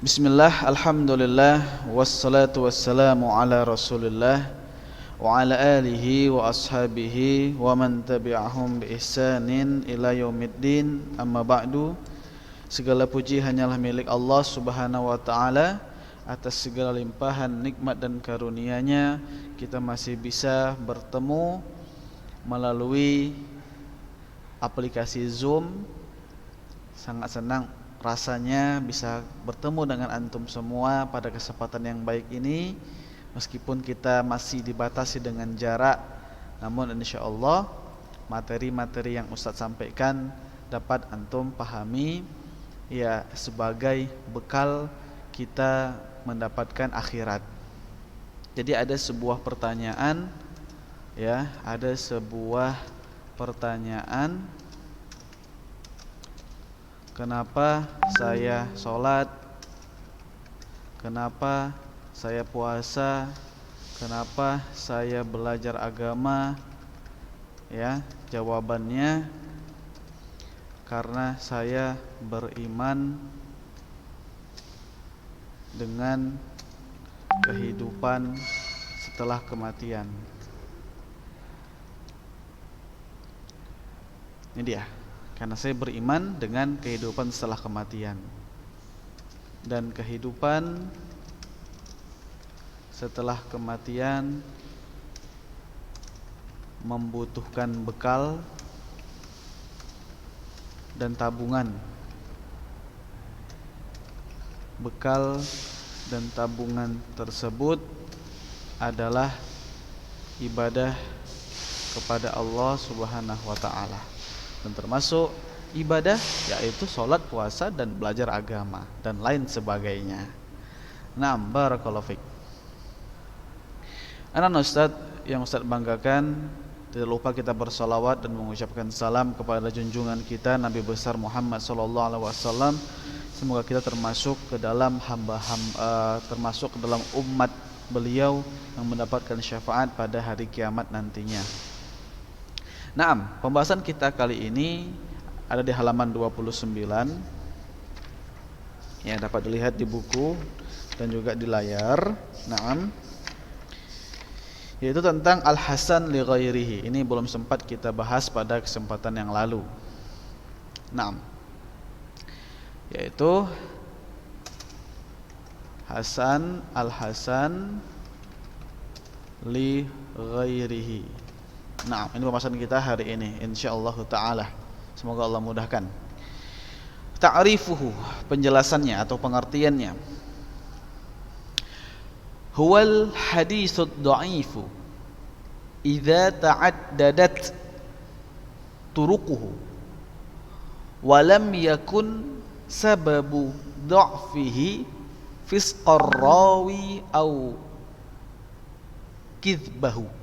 Bismillah, alhamdulillah, wassalatu wassalamu ala rasulillah wa ala alihi wa ashabihi wa man tabi'ahum bi ihsanin ila yaumiddin, amma ba'du. Segala puji hanyalah milik Allah subhanahu wa ta'ala. Atas segala limpahan nikmat dan karunia-Nya kita masih bisa bertemu melalui aplikasi Zoom. Sangat senang rasanya bisa bertemu dengan antum semua pada kesempatan yang baik ini. Meskipun kita masih dibatasi dengan jarak, namun insyaallah materi-materi yang Ustadz sampaikan dapat antum pahami, ya, sebagai bekal kita mendapatkan akhirat. Jadi ada sebuah pertanyaan, ya, ada sebuah pertanyaan, kenapa saya sholat, kenapa saya puasa, kenapa saya belajar agama? Ya, jawabannya karena saya beriman dengan kehidupan setelah kematian. Ini dia. Karena saya beriman dengan kehidupan setelah kematian. Dan kehidupan setelah kematian membutuhkan bekal dan tabungan. Bekal dan tabungan tersebut adalah ibadah kepada Allah Subhanahu wa ta'ala. Dan termasuk ibadah yaitu sholat, puasa, dan belajar agama dan lain sebagainya. Naam, barakallahu fiik. Anak Ustaz yang Ustaz banggakan, tidak lupa kita bersalawat dan mengucapkan salam kepada junjungan kita Nabi besar Muhammad sallallahu alaihi wasallam. Semoga kita termasuk ke dalam termasuk ke dalam umat beliau yang mendapatkan syafaat pada hari kiamat nantinya. Naam, pembahasan kita kali ini ada di halaman 29. Ya, dapat dilihat di buku dan juga di layar. Naam. Yaitu tentang al-hasan li ghairihi. Ini belum sempat kita bahas pada kesempatan yang lalu. Naam. Yaitu al-hasan li ghairihi. Nah, ini pembahasan kita hari ini insyaallah taala. Semoga Allah mudahkan. Ta'rifuhu, penjelasannya atau pengertiannya. Huwal haditsud dha'ifu idza ta'addadat turuquhu wa lam yakun sababu dha'fihi fisqar rawi au kizbahu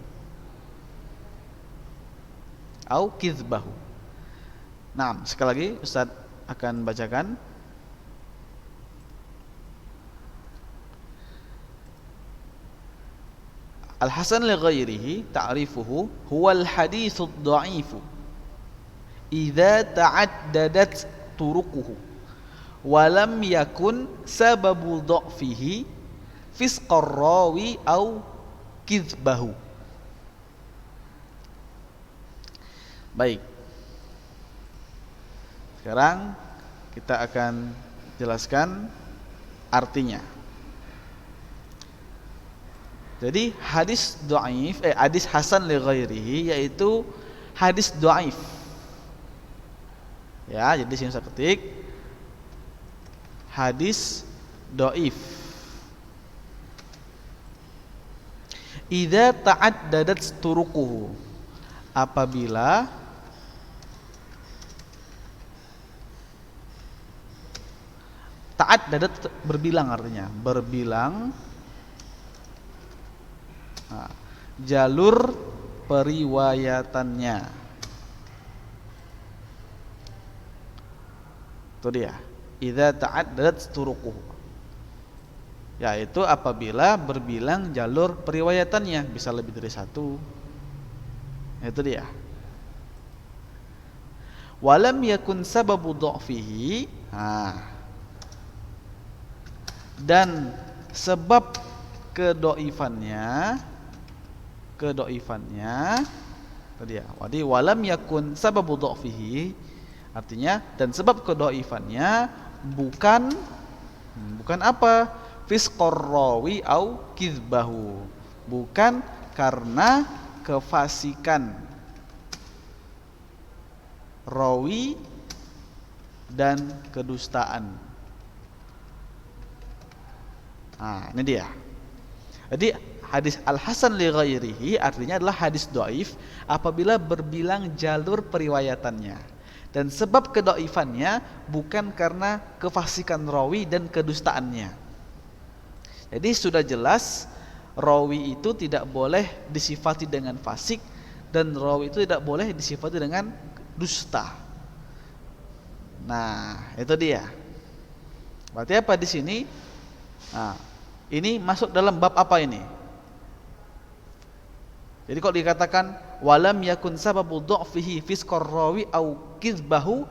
au kizbahu. Nah, sekali lagi Ustaz akan bacakan. Al-hasan li ghairihi ta'rifuhu huwal haditsud dha'ifu idza ta'addadat turuquhu wa lam yakun sababu dha'fihi fisqar rawi au kizbahu. Baik. Sekarang kita akan jelaskan artinya. Jadi hadis dhaif, hadis hasan li ghairihi yaitu hadis dhaif. Ya, jadi sini saya ketik hadis dhaif. Idza ta'addadat turuquhu, apabila ta'addadat berbilang, artinya berbilang jalur periwayatannya. Itu dia. Idza ta'addadat turuquhu, yaitu apabila berbilang jalur periwayatannya, bisa lebih dari satu. Itu dia. Walam yakun sababu dha'fihi, dan sebab kedoifannya tadi ya, jadi walam yakun sababu dha'fihi, artinya dan sebab kedoifannya bukan apa, fisqor rawi au kizbahu, bukan karena kefasikan rawi dan kedustaan. Nah, ini dia. Jadi hadis al-hasan li ghairihi artinya adalah hadis dhaif apabila berbilang jalur periwayatannya, dan sebab kedhaifannya bukan karena kefasikan rawi dan kedustaannya. Jadi sudah jelas rawi itu tidak boleh disifati dengan fasik, dan rawi itu tidak boleh disifati dengan dusta. Nah, itu dia. Berarti apa di sini? Nah, ini masuk dalam bab apa ini? Jadi kalau dikatakan walam yakun sababu dha'fihi fisqar rawi au kizbahu,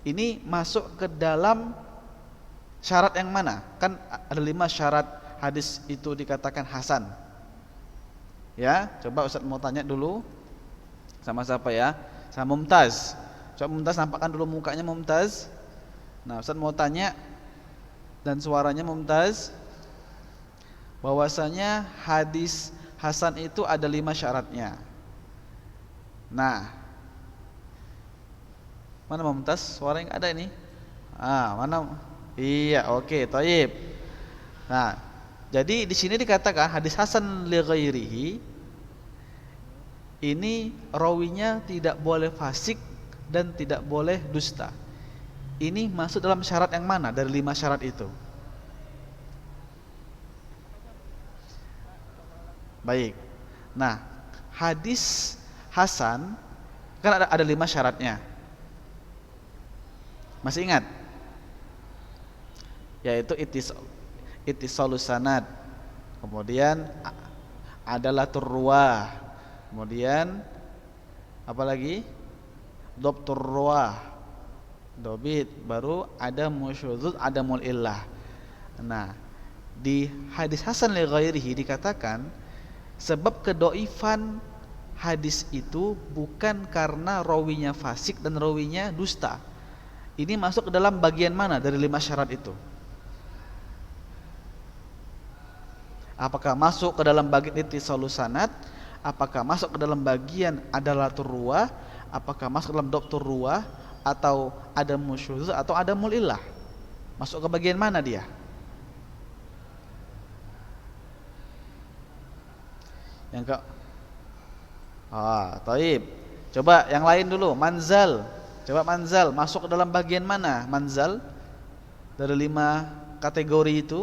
ini masuk ke dalam syarat yang mana? Kan ada 5 syarat hadis itu dikatakan hasan. Ya, coba Ustaz mau tanya dulu sama siapa ya? Sama Mumtaz. Coba Mumtaz nampakkan dulu mukanya Mumtaz. Nah, Ustaz mau tanya dan suaranya Mumtaz, bahwasanya hadis hasan itu ada 5 syaratnya. Nah, mana Mumtaz? Suara yang ada ini? Mana? Iya, oke, thayyib. Nah, jadi di sini dikatakan hadis hasan li ghairihi, ini rawinya tidak boleh fasik dan tidak boleh dusta. Ini masuk dalam syarat yang mana dari 5 syarat itu? Baik. Nah, hadis hasan kan ada 5 syaratnya. Masih ingat? Yaitu ittisalus sanad. Kemudian adalatur ruwah. Kemudian apa lagi? Dhabtur ruwah. Dobit, baru ada musyudzuz, ada mulillah. Nah, di hadis hasan li ghairihi dikatakan sebab kedoifan hadis itu bukan karena rawinya fasik dan rawinya dusta. Ini masuk ke dalam bagian mana dari 5 syarat itu? Apakah masuk ke dalam bagian ittisalus sanad? Apakah masuk ke dalam bagian adalatur ruwah? Apakah masuk ke dalam dhabtur ruwah? Atau ada musyudzuz atau ada mulillah? Masuk ke bagian mana dia? Yang ke taib. Coba yang lain dulu, manzal. Coba manzal masuk ke dalam bagian mana? Manzal dari 5 kategori itu.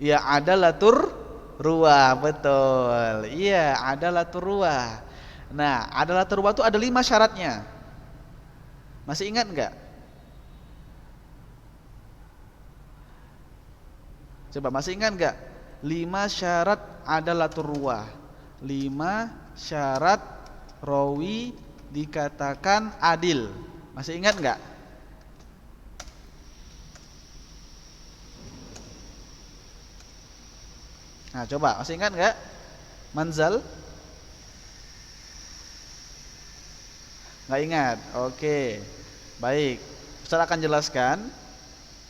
Ya, adalatur ruwah, betul. Iya, adalatur ruwah. Nah, adalatur ruwah itu ada 5 syaratnya. Masih ingat enggak? Coba masih ingat enggak? 5 syarat adalatur ruwah. 5 syarat rawi dikatakan adil. Masih ingat enggak? Nah, coba masih ingat enggak? Manzal? Enggak ingat. Oke. Baik. Ustaz akan jelaskan.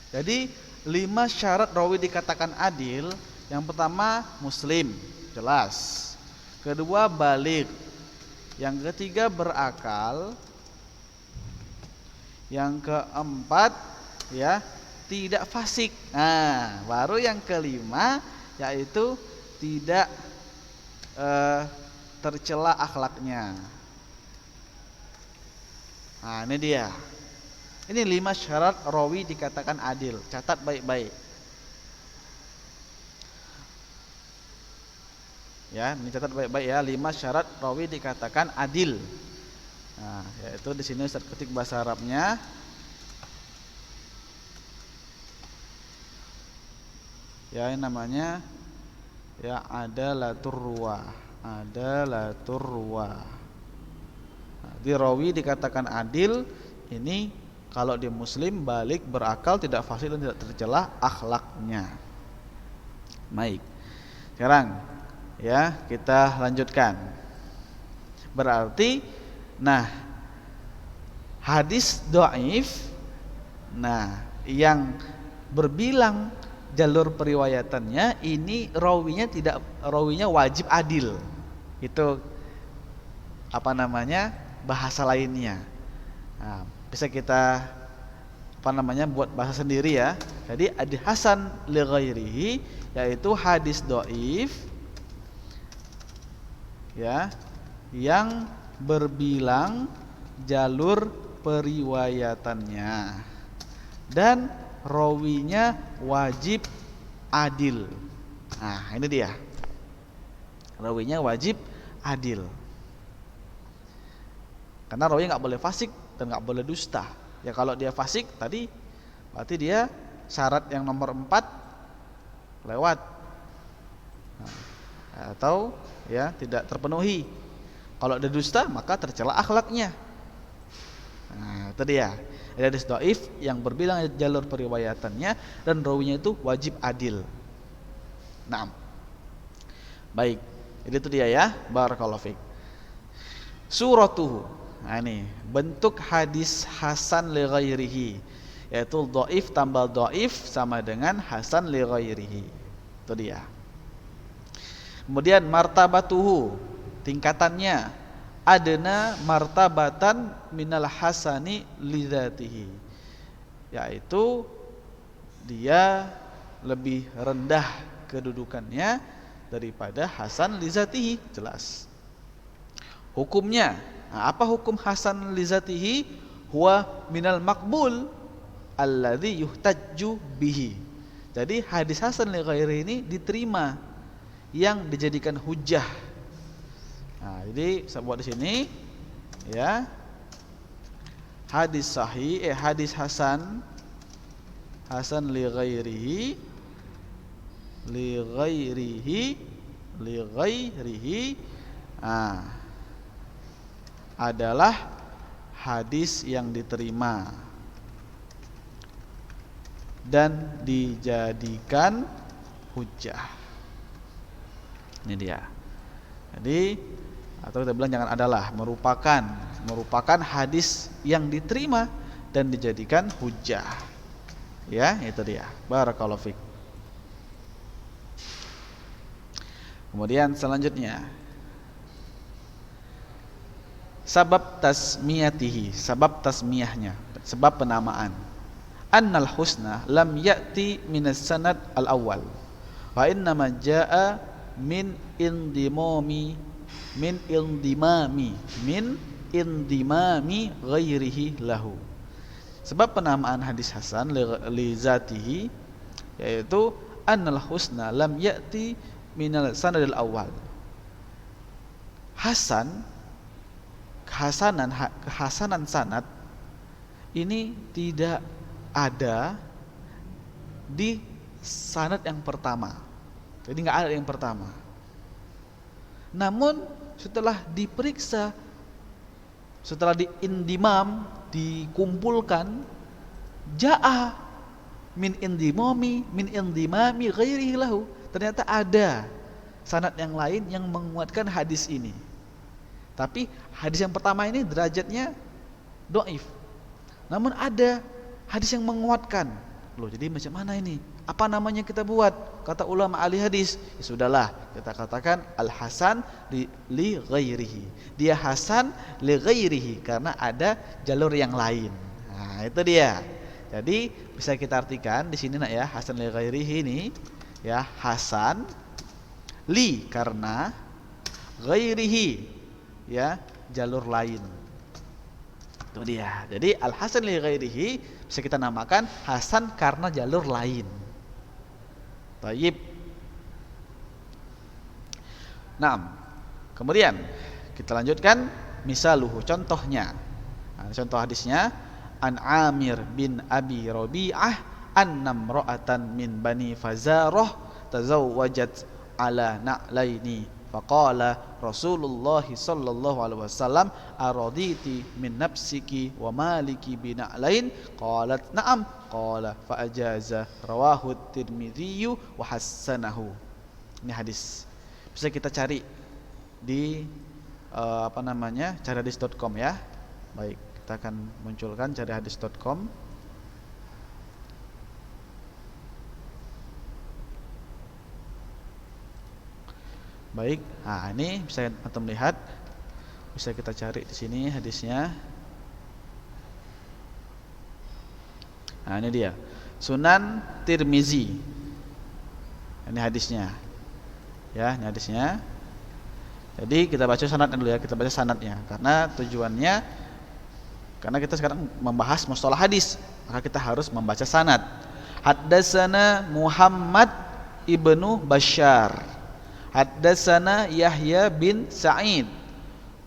Jadi 5 syarat rawi dikatakan adil. Yang pertama muslim, jelas. Kedua baligh. Yang ketiga berakal. Yang keempat ya tidak fasik. Nah, baru yang kelima yaitu tidak tercela akhlaknya. Nah, ini dia. Ini 5 syarat rawi dikatakan adil. Catat baik-baik. Ya, ini catat baik-baik ya, 5 syarat rawi dikatakan adil. Nah, yaitu di sini Ustaz ketik bahasa Arabnya. Ya, ini namanya ya adalatur ruwah. Adalatur ruwah. Nah, di rawi dikatakan adil, ini Kalau dia muslim, balik, berakal, tidak fasik dan tidak tercela akhlaknya. Baik. Sekarang ya, kita lanjutkan. Berarti hadis dhaif yang berbilang jalur periwayatannya ini rawinya wajib adil. Itu bahasa lainnya. Bisa kita buat bahasa sendiri ya. Jadi hadis hasan li ghairihi yaitu hadis dhaif ya yang berbilang jalur periwayatannya dan rawinya wajib adil. Ini dia. Rawinya wajib adil. Karena rawi nggak boleh fasik dan nggak boleh dusta. Ya kalau dia fasik tadi berarti dia syarat yang nomor 4 lewat. Atau ya tidak terpenuhi. Kalau dia dusta maka tercela akhlaknya. Itu dia. Hadis dhaif yang berbilang jalur periwayatannya dan rawinya itu wajib adil. Baik. Itu dia ya. Barakallahu fiik. Suratuhu. Ini bentuk hadis hasan li ghairihi yaitu dhaif tambah dhaif sama dengan hasan li ghairihi. Itu dia. Kemudian martabatuhu, tingkatannya adna martabatan minal hasani li dzatihi, yaitu dia lebih rendah kedudukannya daripada hasan li dzatihi. Jelas hukumnya. Apa hukum hasan li dzatihi? Huwa minal maqbul alladzi yuhtajju bihi. Jadi hadis hasan li ghairi ini diterima, yang dijadikan hujjah. Jadi saya buat di sini ya. Hadis sahih hadis hasan li ghairihi adalah hadis yang diterima dan dijadikan hujjah. Ini dia. Jadi atau kita bilang jangan adalah, merupakan hadis yang diterima dan dijadikan hujjah. Ya, itu dia. Barakallahu fiik. Kemudian selanjutnya sabab tasmiyatihi, sebab tasmiyahnya, sebab penamaan. Annal husna lam ya'ti minas sanad al-awwal wa innama jaa min indimami ghairihi lahu. Sebab penamaan hadis hasan li zatihi yaitu annal husna lam ya'ti minal sanad al-awwal. Kehasanan sanad ini tidak ada di sanad yang pertama. Jadi nggak ada yang pertama. Namun setelah diperiksa, setelah diindimam, dikumpulkan, jaa min indimami ghairihi lahu. Ternyata ada sanad yang lain yang menguatkan hadis ini. Tapi hadis yang pertama ini derajatnya dhaif. Namun ada hadis yang menguatkan. Loh, jadi macam mana ini? Apa namanya kita buat? Kata ulama ahli hadis, ya sudahlah, kita katakan al-hasan li ghairihi. Dia hasan li ghairihi karena ada jalur yang lain. Itu dia. Jadi bisa kita artikan di sini ya, hasan li ghairihi ini ya, hasan li karena ghairihi ya, jalur lain. Itu dia. Jadi al-hasan li ghairihi bisa kita namakan hasan karena jalur lain. Baik. Kemudian kita lanjutkan misaluhu, contohnya. Contoh hadisnya an Amir bin Abi Rabi'ah annam ra'atan min Bani Fazarah tazawwajat ala na'laini Faqala Rasulullah sallallahu alaihi wasallam, araditi min nafsiki wa maliki bina'lain? Qalat na'am. Qala fa ajaza. Rawahu Tirmidzi wa hassanahu. Ini hadis. Bisa kita cari di carihadis.com ya. Baik, kita akan munculkan carihadis.com. Baik, nah ini bisa antum lihat, bisa kita cari di sini hadisnya. Nah ini dia, Sunan Tirmizi. Ini hadisnya, ya ini hadisnya. Jadi kita baca sanadnya dulu ya, kita baca sanadnya, karena tujuannya, karena kita sekarang membahas mustalah hadis, maka kita harus membaca sanad. Haddatsana Muhammad ibnu Bashar. Haddatsana Yahya bin Sa'id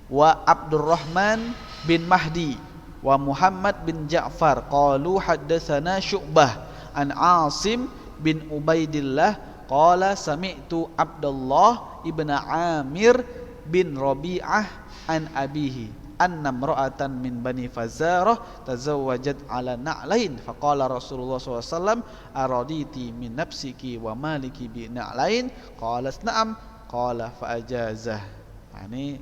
wa Abdurrahman bin Mahdi wa Muhammad bin Ja'far qalu haddatsana Syu'bah an Asim bin Ubaidillah qala sami'tu Abdullah ibn Amir bin Rabi'ah an abihi anna imra'atan min bani Fazarah tazawwajat ala na'lain faqala Rasulullah SAW araditi min nafsiki wa maliki bi na'lain? Qalat na'am. Qala fa ajazah. Nah, ini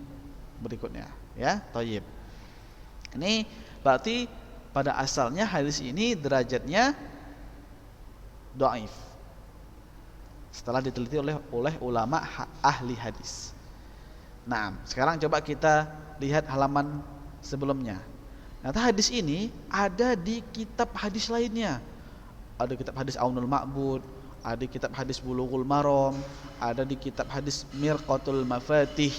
berikutnya ya, thayyib. Ini berarti pada asalnya hadis ini derajatnya dhaif. Setelah diteliti oleh ulama ahli hadis. Nah, sekarang coba kita lihat halaman sebelumnya. Nah, hadis ini ada di kitab hadis lainnya. Ada kitab hadis Aunul Ma'bud, ada di kitab hadis Bulughul Maram, ada di kitab hadis Mirqatul Mafatih,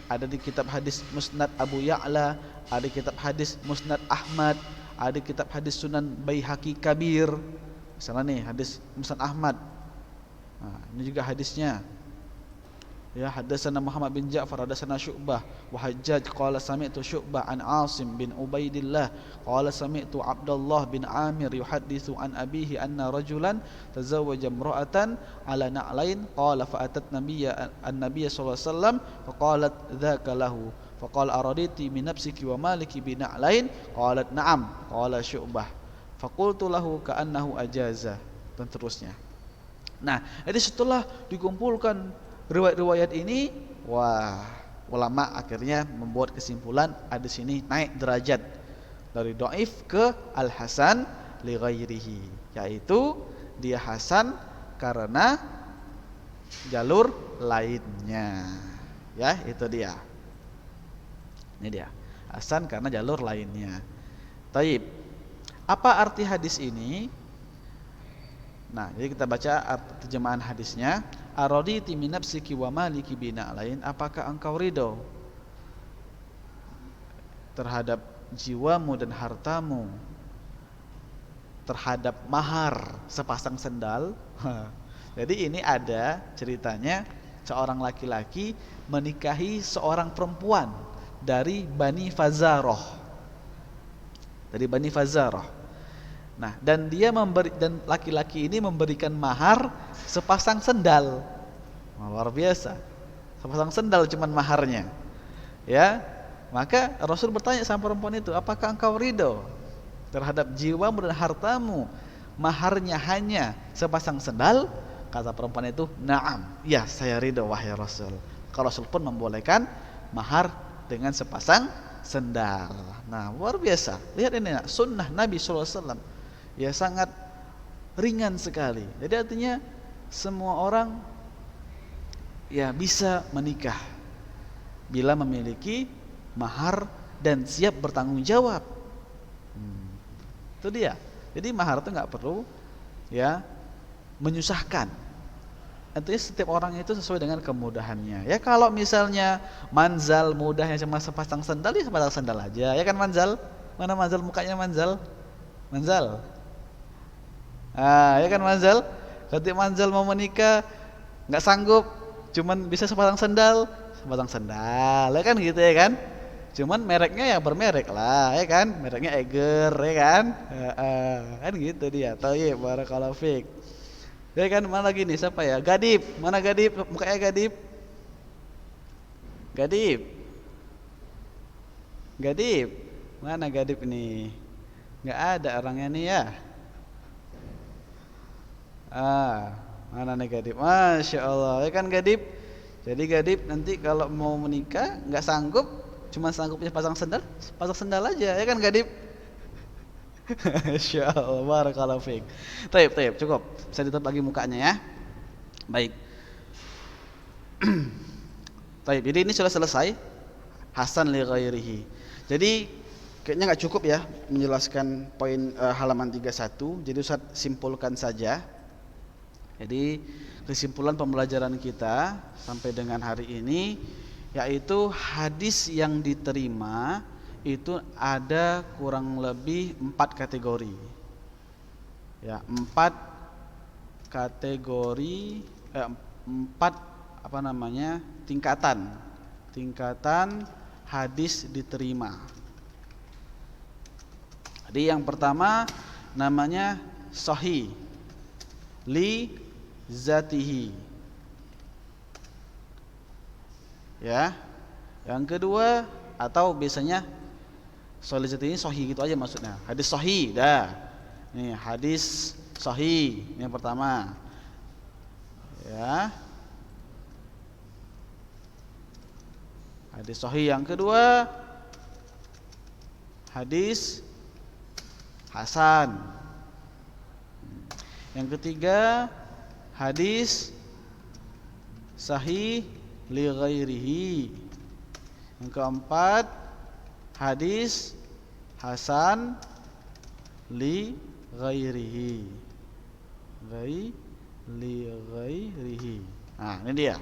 ada di kitab hadis Musnad Abu Ya'la, ada di kitab hadis Musnad Ahmad, ada di kitab hadis Sunan Baihaqi Kabir. Misalnya nih hadis Musnad Ahmad. Nah, ini juga hadisnya. Ya, haddatsana Muhammad bin Ja'far, haddatsana Syu'bah wa Hajjaj qala sami'tu Syu'bah an Asim bin Ubaidillah qala sami'tu Abdullah bin Amir yuhadditsu an abihi anna rajulan tazawwaja imra'atan ala na'lain qala fa atat nabiyya an-nabiy sallallahu alaihi wasallam fa qalat dzaka lahu fa qala araditi min nafsiki wa maliki bi na'lain? Qalat na'am. Qala Syu'bah fa qultu lahu ka'annahu ajaza, dan terusnya. Nah, jadi setelah dikumpulkan riwayat-riwayat ini, wah, ulama akhirnya membuat kesimpulan hadis ini naik derajat dari dhaif ke al-hasan li ghairihi, yaitu dia hasan karena jalur lainnya. Ya, itu dia. Ini dia. Hasan karena jalur lainnya. Taib. Apa arti hadis ini? Nah, jadi kita baca terjemahan hadisnya. Araditi min nafsiki wa maliki bina'lain? Apakah engkau ridho terhadap jiwamu dan hartamu, terhadap mahar sepasang sendal? Jadi ini ada ceritanya, seorang laki-laki menikahi seorang perempuan dari Bani Fazarah. Dari Bani Fazarah. Nah, dan laki-laki ini memberikan mahar sepasang sendal. Luar biasa. Sepasang sendal cuman maharnya. Ya. Maka Rasul bertanya sama perempuan itu, "Apakah engkau ridho terhadap jiwamu dan hartamu, maharnya hanya sepasang sendal?" Kata perempuan itu, "Na'am." Ya, saya ridho wahai Rasul. Kalau Rasul pun membolehkan mahar dengan sepasang sendal. Nah, luar biasa. Lihat ini, sunnah Nabi SAW. Ya, sangat ringan sekali. Jadi artinya semua orang ya bisa menikah bila memiliki mahar dan siap bertanggung jawab. Itu dia. Jadi mahar itu nggak perlu ya menyusahkan. Artinya setiap orang itu sesuai dengan kemudahannya. Ya, kalau misalnya manzal mudahnya cuma sepasang sandal, ya sepasang sandal aja. Ya kan manzal? Mana manzal, mukanya manzal? Manzal. Ya kan manzal? Ketika manzal mau menikah nggak sanggup, cuman bisa sepasang sandal, ya kan gitu ya kan? Cuman mereknya yang bermerek lah, ya kan? Mereknya Eiger, ya kan? Kan gitu dia. Thayyib, barakallahu fiik. Ya kan, mana lagi nih, siapa ya? Gadib, mana Gadib? Mukanya Gadib? Gadib. Gadib. Mana Gadib nih? Nggak ada orangnya nih ya. Mana nih Gadib? Masya Allah, ya kan Gadib. Jadi Gadib nanti kalau mau menikah nggak sanggup, cuma sanggupnya pasang sendal aja, ya kan Gadib? Masya Allah, barakallahu fiik. Taib, cukup. Bisa ditutup lagi mukanya ya. Baik. Taib, jadi ini sudah selesai. Hasan li ghairihi. Jadi kayaknya nggak cukup ya menjelaskan poin halaman 31. Jadi Ustaz simpulkan saja. Jadi kesimpulan pembelajaran kita sampai dengan hari ini yaitu hadis yang diterima itu ada kurang lebih 4 kategori. Ya, 4 kategori 4 tingkatan hadis diterima. Jadi yang pertama namanya sahih li zatihi. Ya. Yang kedua atau biasanya sahih zatihi ini sahih gitu aja maksudnya. Hadis sahih dah. Nih, hadis sahih ini yang pertama. Ya. Hadis sahih yang kedua hadis hasan. Yang ketiga hadis sahih li ghairihi. Yang keempat hadis hasan li ghairihi. Li ghairihi. Nah, ini dia.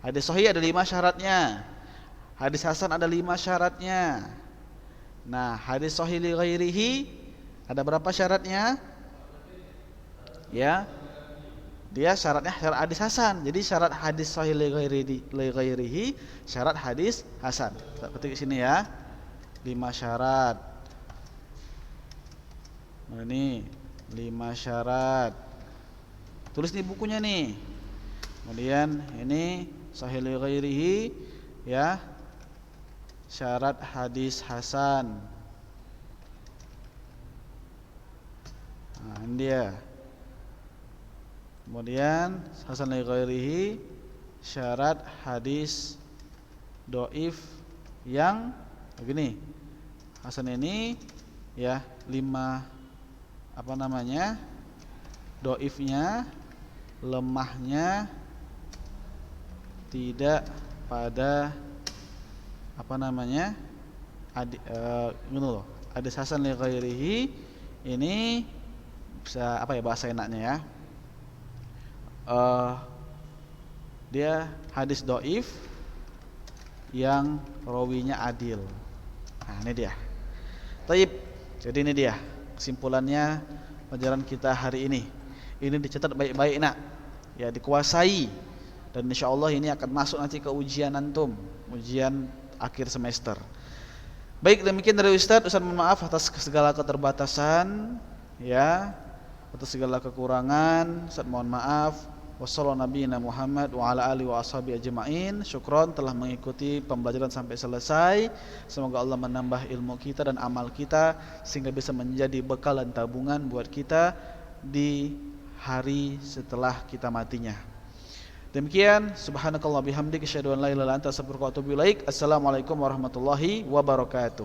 Hadis sahih ada 5 syaratnya. Hadis hasan ada 5 syaratnya. Nah, hadis sahih li ghairihi ada berapa syaratnya? Ya. Dia syaratnya syarat hadis hasan. Jadi syarat hadis sahih li ghairihi, syarat hadis hasan. Kita ketik sini ya. 5 syarat. Nah, ini 5 syarat. Tulis nih bukunya nih. Kemudian ini sahih li ghairihi ya. Syarat hadis hasan. Nah, ini dia. Kemudian hasan li ghairihi syarat hadis dhaif yang begini. Hasan ini ya 5 dhaifnya, lemahnya tidak pada hadis hasan li ghairihi ini bisa bahasa enaknya ya. Dia hadis dhaif yang rawinya adil. Nah, ini dia. Taib. Jadi ini dia kesimpulannya pelajaran kita hari ini. Ini dicatat baik-baik nak. Ya, dikuasai. Dan insyaallah ini akan masuk nanti ke ujian antum, ujian akhir semester. Baik, demikian dari Ustaz mohon maaf atas segala keterbatasan ya, atas segala kekurangan. Ustaz mohon maaf. Wassallallahu nabiyina Muhammad wa ala alihi wa ashabi ajma'in. Syukron telah mengikuti pembelajaran sampai selesai. Semoga Allah menambah ilmu kita dan amal kita sehingga bisa menjadi bekal dan tabungan buat kita di hari setelah kita matinya. Demikian, subhanakallah bihamdika asyhadu an la ilaha illa anta astaghfiruka wa atubu ilaik. Assalamualaikum warahmatullahi wabarakatuh.